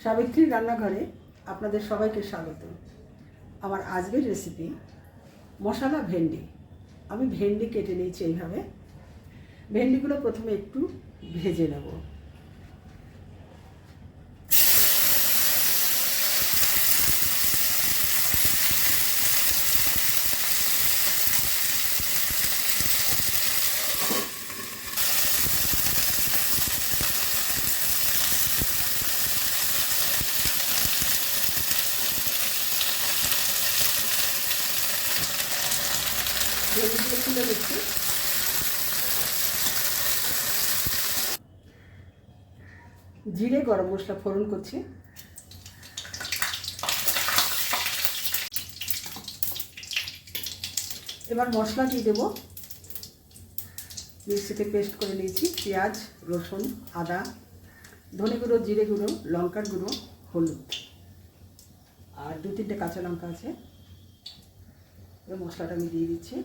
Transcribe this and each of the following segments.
সাবিত্রীর রান্নাঘরে আপনাদের সবাইকে স্বাগত। আমার আজকের রেসিপি মশলা ভেন্ডি। আমি ভেন্ডি কেটে নিয়েছি এইভাবে। ভেন্ডিগুলো প্রথমে একটু ভেজে নেব। ভেন্ডিগুলো তুলে দিচ্ছি। জিরে গরম মশলা ফোড়ন করছি। এবার মশলা দিয়ে দেবো। মিক্সিতে পেস্ট করে নিয়েছি পেঁয়াজ, রসুন, আদা, ধনে গুঁড়ো, জিরে গুঁড়ো, লঙ্কার গুঁড়ো, হলুদ আর 2-3টে কাঁচা লঙ্কা আছে। এবার মশলাটা আমি দিয়ে দিচ্ছি।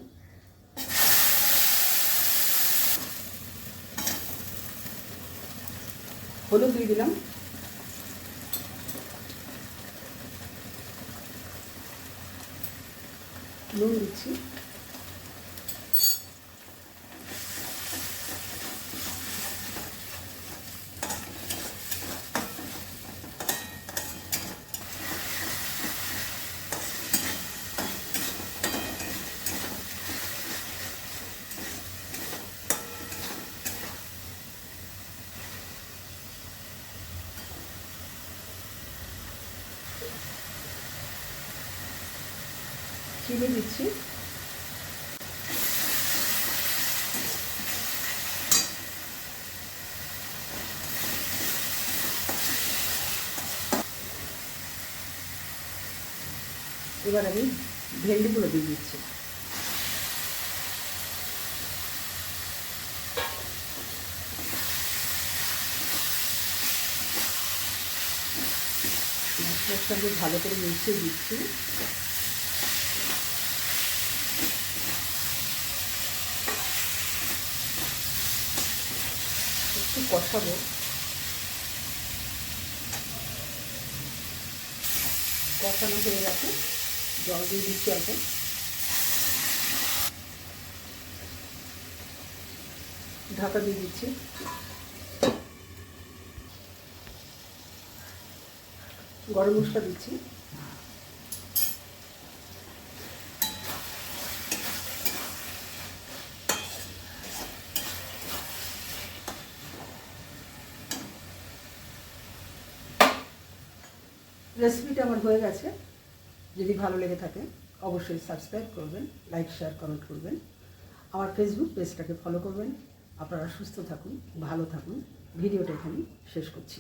হলুদ দিয়ে দিলাম, নুন দিচ্ছি, চিনি দিচ্ছি, এবার আমি ভেন্ডিগুলো দিয়ে দিচ্ছি। মশলার সঙ্গে ভালো করে মিশিয়ে দিচ্ছি। একটু কষাবো। কষানো হয়ে গেছে, জল দিয়ে দিচ্ছি অল্প। ঢাকা দিয়ে দিচ্ছি। গরম মশলা দিচ্ছি। রেসিপিটা আমার হয়ে গেছে। যদি ভালো লেগে থাকে অবশ্যই সাবস্ক্রাইব করবেন, লাইক, শেয়ার, কমেন্ট করবেন। আমার ফেসবুক পেজটাকে ফলো করবেন। আপনারা সুস্থ থাকুন, ভালো থাকুন। ভিডিওটা এখানেই শেষ করছি।